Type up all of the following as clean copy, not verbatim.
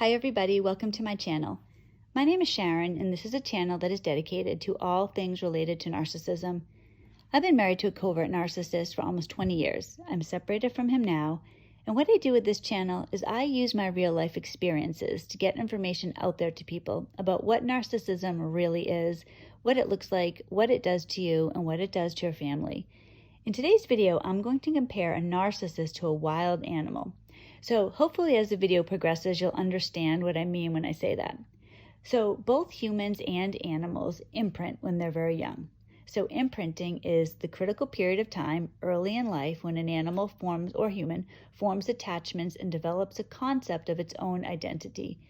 Hi everybody, welcome to my channel. My name is Sharon and this is a channel that is dedicated to all things related to narcissism. I've been married to a covert narcissist for almost 20 years. I'm separated from him now, and what I do with this channel is I use my real life experiences to get information out there to people about what narcissism really is, what it looks like, what it does to you, and what it does to your family. In today's video, I'm going to compare a narcissist to a wild animal. So hopefully as the video progresses, you'll understand what I mean when I say that. So both humans and animals imprint when they're very young. So imprinting is the critical period of time early in life when an animal forms, or human, forms attachments and develops a concept of its own identity.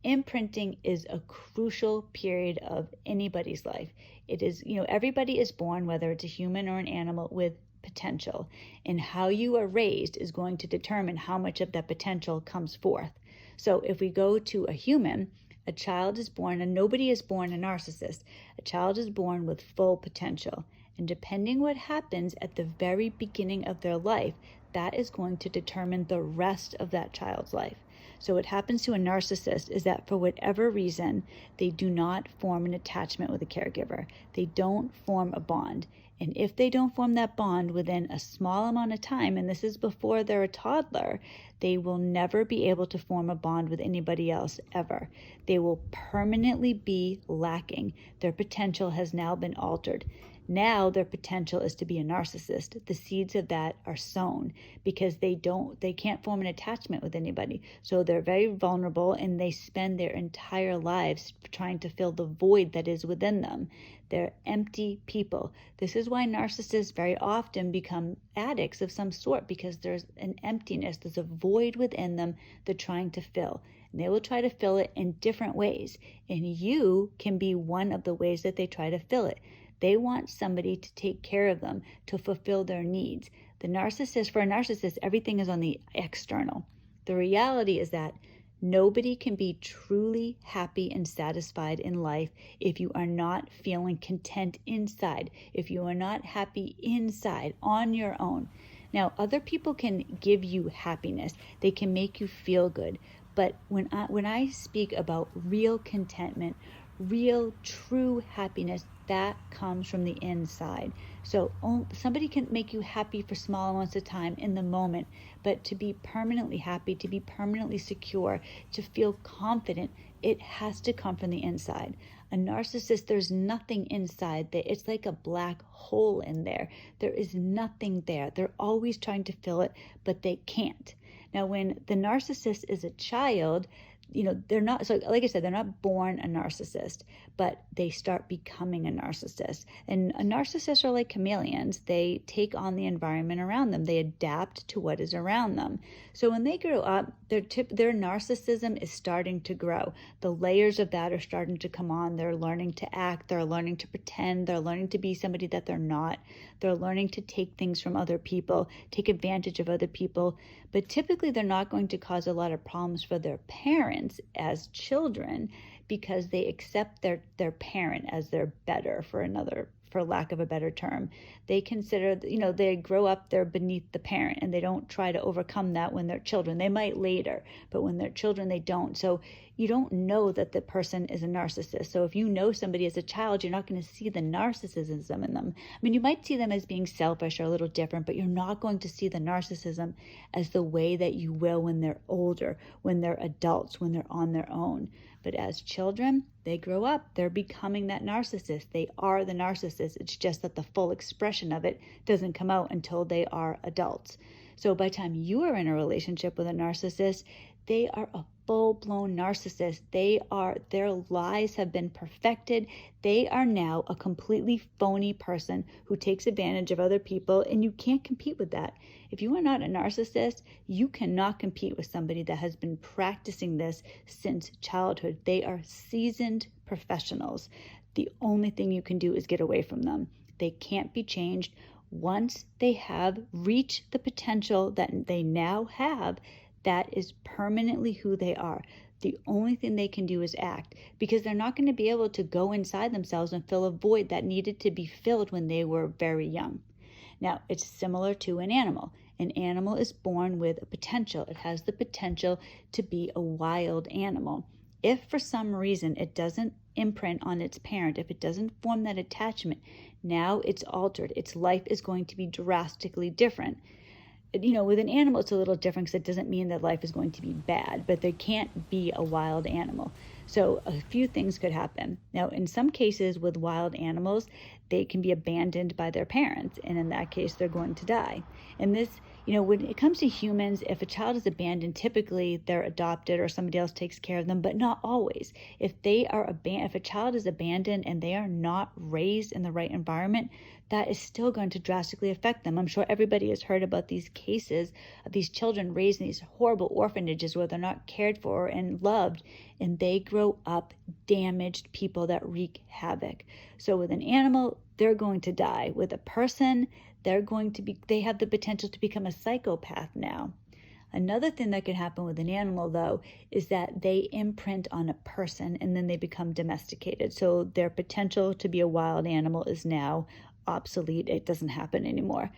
Imprinting is a crucial period of anybody's life. It is, everybody is born, whether it's a human or an animal, with potential, and how you are raised is going to determine how much of that potential comes forth. So if we go to a human, a child is born, and nobody is born a narcissist. A child is born with full potential, and depending what happens at the very beginning of their life, that is going to determine the rest of that child's life. So what happens to a narcissist is that for whatever reason, they do not form an attachment with a caregiver. They don't form a bond. And if they don't form that bond within a small amount of time, and this is before they're a toddler, they will never be able to form a bond with anybody else ever. They will permanently be lacking. Their potential has now been altered. Now their potential is to be a narcissist. The seeds of that are sown because they can't form an attachment with anybody. So they're very vulnerable, and they spend their entire lives trying to fill the void that is within them. They're empty people. This is why narcissists very often become addicts of some sort, because there's an emptiness, there's a void within them they're trying to fill. And they will try to fill it in different ways. And you can be one of the ways that they try to fill it. They want somebody to take care of them, to fulfill their needs. For a narcissist, everything is on the external. The reality is that nobody can be truly happy and satisfied in life if you are not feeling content inside, if you are not happy inside on your own. Now, other people can give you happiness. They can make you feel good. But when I speak about real contentment, real, true happiness, that comes from the inside. So somebody can make you happy for small amounts of time in the moment, but to be permanently happy, to be permanently secure, to feel confident, it has to come from the inside. A narcissist, there's nothing inside there. It's like a black hole in there. There is nothing there. They're always trying to fill it, but they can't. Now, when the narcissist is a child, they're not, so like I said, they're not born a narcissist, but they start becoming a narcissist. And a narcissist are like chameleons. They take on the environment around them. They adapt to what is around them. So when they grow up, their narcissism is starting to grow. The layers of that are starting to come on. They're learning to act. They're learning to pretend. They're learning to be somebody that they're not. They're learning to take things from other people, take advantage of other people. But typically they're not going to cause a lot of problems for their parents as children, because they accept their parent as their better, for lack of a better term. They consider, they grow up, they're beneath the parent, and they don't try to overcome that when they're children. They might later, but when they're children, they don't. So you don't know that the person is a narcissist. So if you know somebody as a child, you're not going to see the narcissism in them. I mean, you might see them as being selfish or a little different, but you're not going to see the narcissism as the way that you will when they're older, when they're adults, when they're on their own. But as children, they grow up, they're becoming that narcissist. They are the narcissist. It's just that the full expression of it doesn't come out until they are adults. So by the time you are in a relationship with a narcissist, they are a full-blown narcissist. Their lies have been perfected. They are now a completely phony person who takes advantage of other people, and you can't compete with that. If you are not a narcissist, you cannot compete with somebody that has been practicing this since childhood. They are seasoned professionals. The only thing you can do is get away from them. They can't be changed. Once they have reached the potential that they now have, that is permanently who they are. The only thing they can do is act, because they're not going to be able to go inside themselves and fill a void that needed to be filled when they were very young. Now, it's similar to an animal. An animal is born with a potential. It has the potential to be a wild animal. If for some reason it doesn't imprint on its parent, if it doesn't form that attachment, now it's altered. Its life is going to be drastically different. With an animal, it's a little different because it doesn't mean that life is going to be bad, but they can't be a wild animal. So a few things could happen. Now, in some cases with wild animals, they can be abandoned by their parents, and in that case, they're going to die. And this, when it comes to humans, if a child is abandoned, typically they're adopted or somebody else takes care of them, but not always. If a child is abandoned and they are not raised in the right environment, that is still going to drastically affect them. I'm sure everybody has heard about these cases of these children raised in these horrible orphanages where they're not cared for and loved, and they grow up damaged people that wreak havoc. So with an animal, they're going to die. With a person, they have the potential to become a psychopath now. Another thing that could happen with an animal, though, is that they imprint on a person and then they become domesticated. So their potential to be a wild animal is now obsolete. It doesn't happen anymore.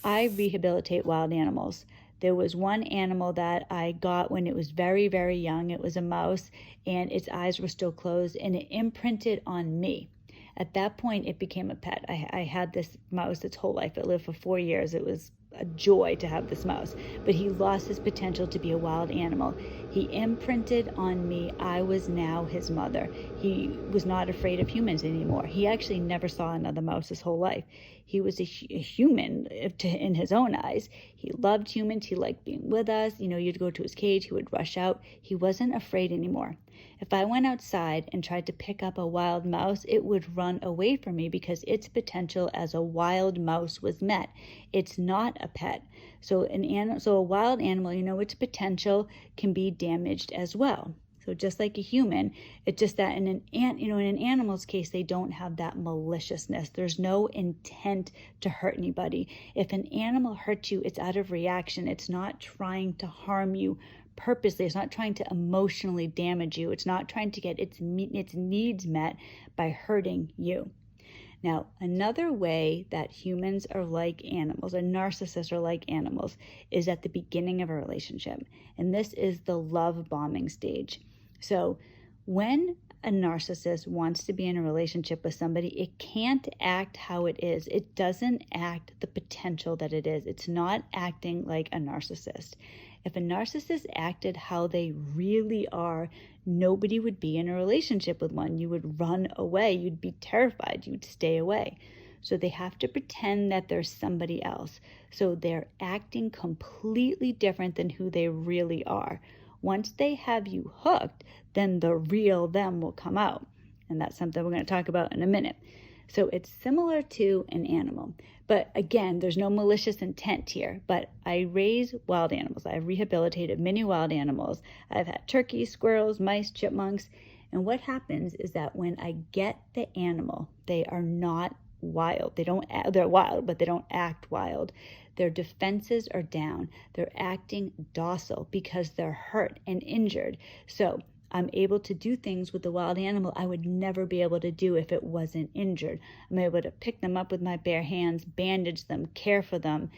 I rehabilitate wild animals. There was one animal that I got when it was very, very young. It was a mouse, and its eyes were still closed, and it imprinted on me. At that point, it became a pet. I had this mouse its whole life. It lived for 4 years. It was a joy to have this mouse, but he lost his potential to be a wild animal. He imprinted on me. I was now his mother. He was not afraid of humans anymore. He actually never saw another mouse his whole life. He was a human in his own eyes. He loved humans. He liked being with us. You'd go to his cage, he would rush out. He wasn't afraid anymore. If I went outside and tried to pick up a wild mouse, it would run away from me because its potential as a wild mouse was met. It's not a pet. So a wild animal, its potential can be damaged as well. So just like a human, it's just that in an animal's case, they don't have that maliciousness. There's no intent to hurt anybody. If an animal hurts you, it's out of reaction. It's not trying to harm you purposely. It's not trying to emotionally damage you. It's not trying to get its needs met by hurting you. Now, another way that humans are like animals, or narcissists are like animals, is at the beginning of a relationship. And this is the love bombing stage. So when a narcissist wants to be in a relationship with somebody, it can't act how it is. It doesn't act the potential that it is. It's not acting like a narcissist. If a narcissist acted how they really are, nobody would be in a relationship with one. You would run away. You'd be terrified. You'd stay away. So they have to pretend that there's somebody else. So they're acting completely different than who they really are. Once they have you hooked, then the real them will come out. And that's something we're going to talk about in a minute. So it's similar to an animal. But again, there's no malicious intent here. But I raise wild animals. I've rehabilitated many wild animals. I've had turkeys, squirrels, mice, chipmunks. And what happens is that when I get the animal, they are not wild. They're wild, but they don't act wild. Their defenses are down. They're acting docile because they're hurt and injured. So I'm able to do things with the wild animal I would never be able to do if it wasn't injured. I'm able to pick them up with my bare hands, bandage them, care for them.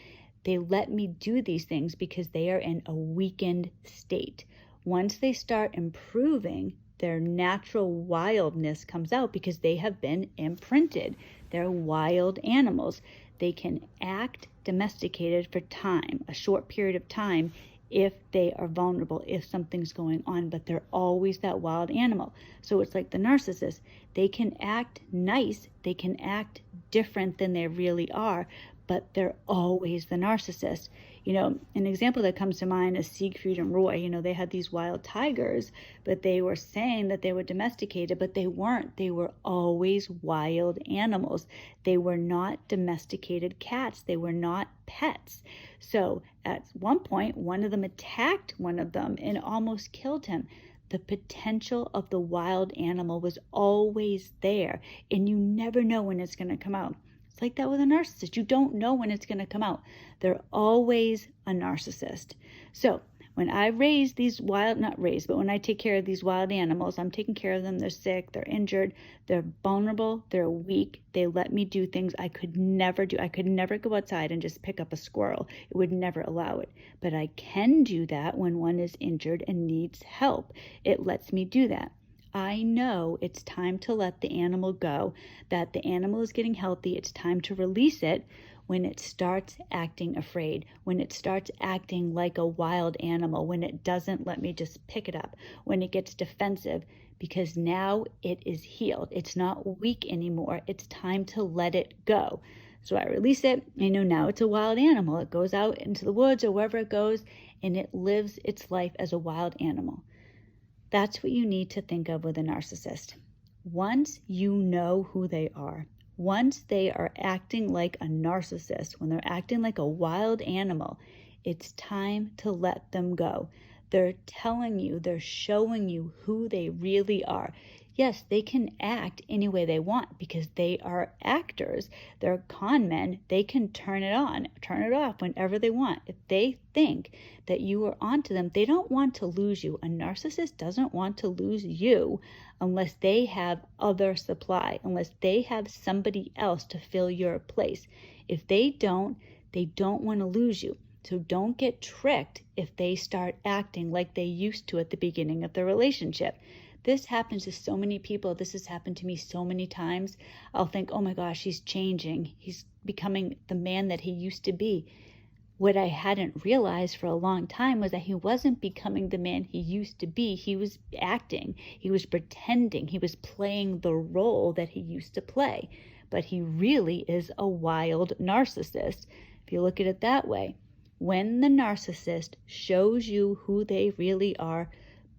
They let me do these things because they are in a weakened state. Once they start improving, their natural wildness comes out because they have been imprinted. They're wild animals. They can act domesticated for time, a short period of time, if they are vulnerable, if something's going on, but they're always that wild animal. So it's like the narcissist. They can act nice, they can act different than they really are, but they're always the narcissist. An example that comes to mind is Siegfried and Roy. They had these wild tigers, but they were saying that they were domesticated, but they weren't. They were always wild animals. They were not domesticated cats. They were not pets. So at one point, one of them attacked one of them and almost killed him. The potential of the wild animal was always there, and you never know when it's going to come out. It's like that with a narcissist. You don't know when it's going to come out. They're always a narcissist. So When I raise these when I take care of these wild animals, I'm taking care of them. They're sick, they're injured, they're vulnerable, they're weak. They let me do things I could never do. I could never go outside and just pick up a squirrel. It would never allow it. But I can do that when one is injured and needs help. It lets me do that. I know it's time to let the animal go, that the animal is getting healthy. It's time to release it when it starts acting afraid, when it starts acting like a wild animal, when it doesn't let me just pick it up, when it gets defensive, because now it is healed. It's not weak anymore. It's time to let it go. So I release it. I know now it's a wild animal. It goes out into the woods or wherever it goes, and it lives its life as a wild animal. That's what you need to think of with a narcissist. Once you know who they are, once they are acting like a narcissist, when they're acting like a wild animal, it's time to let them go. They're telling you, they're showing you who they really are. Yes, they can act any way they want because they are actors. They're con men. They can turn it on, turn it off whenever they want. If they think that you are onto them, they don't want to lose you. A narcissist doesn't want to lose you unless they have other supply, unless they have somebody else to fill your place. If they don't want to lose you. So don't get tricked if they start acting like they used to at the beginning of the relationship. This happens to so many people. This has happened to me so many times. I'll think, oh my gosh, he's changing. He's becoming the man that he used to be. What I hadn't realized for a long time was that he wasn't becoming the man he used to be. He was acting. He was pretending. He was playing the role that he used to play. But he really is a wild narcissist, if you look at it that way. When the narcissist shows you who they really are,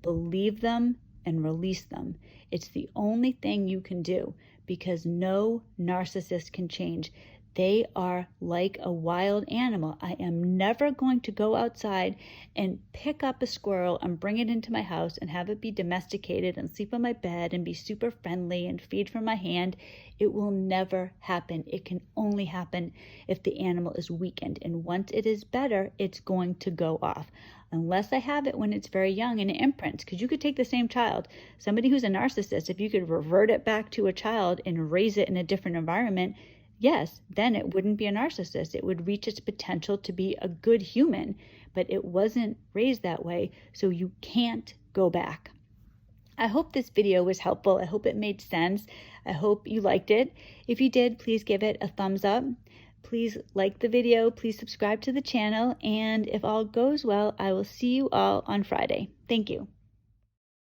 believe them and release them. It's the only thing you can do because no narcissist can change. They are like a wild animal. I am never going to go outside and pick up a squirrel and bring it into my house and have it be domesticated and sleep on my bed and be super friendly and feed from my hand. It will never happen. It can only happen if the animal is weakened. And once it is better, it's going to go off. Unless I have it when it's very young and it imprints. Because you could take the same child, somebody who's a narcissist, if you could revert it back to a child and raise it in a different environment, yes, then it wouldn't be a narcissist. It would reach its potential to be a good human, but it wasn't raised that way, so you can't go back. I hope this video was helpful. I hope it made sense. I hope you liked it. If you did, please give it a thumbs up. Please like the video. Please subscribe to the channel. And if all goes well, I will see you all on Friday. Thank you.